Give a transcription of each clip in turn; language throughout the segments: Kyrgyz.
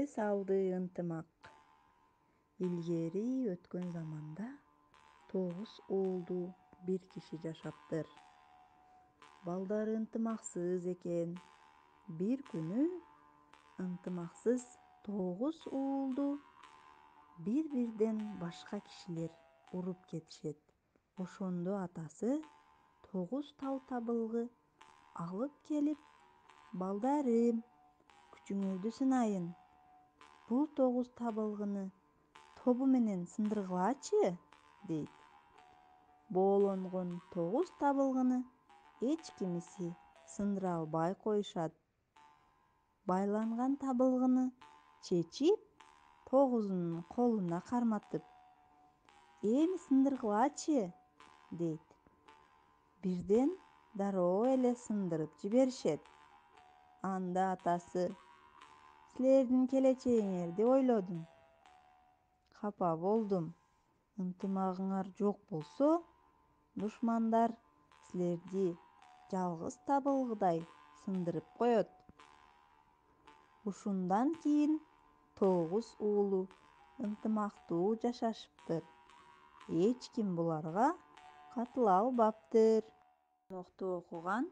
эс алды ынтымак. Илгери өткөн заманда 9 уулду бир киши жашаптыр. Балдары ынтымаксыз экен. Бир күнү ынтымаксыз 9 уулду бир-бирден башка кишилер уруп кетишет. Ошондо атасы 9 тал табылгы алып келип, балдарым, күчүңөрдү сынайын. Бул 9 табылгыны тобу менен сындыргылачы, дейт. Боолонгон 9 табылгыны эч кимиси сындыра албай коюшат. Байланган табылгыны чечип, 9-унун колуна карматып, эми сындыргылачы, дейт. Бирден дароо эле сындырып жиберишет. Анда атасы: силердин келечегиңерди ойлодум. Капа болдум. Ынтымагыңар жок болсо, душмандар силерди жалгыз табылгыдай сындырып коет. Ушундан кийин 9 уулу ынтымактуу жашашыптыр. Эч ким буларга катыла албаптыр. Мокто окуган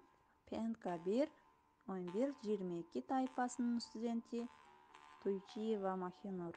ПНК 1 11-22 тайпасынын студенти Туйчиева Махинур.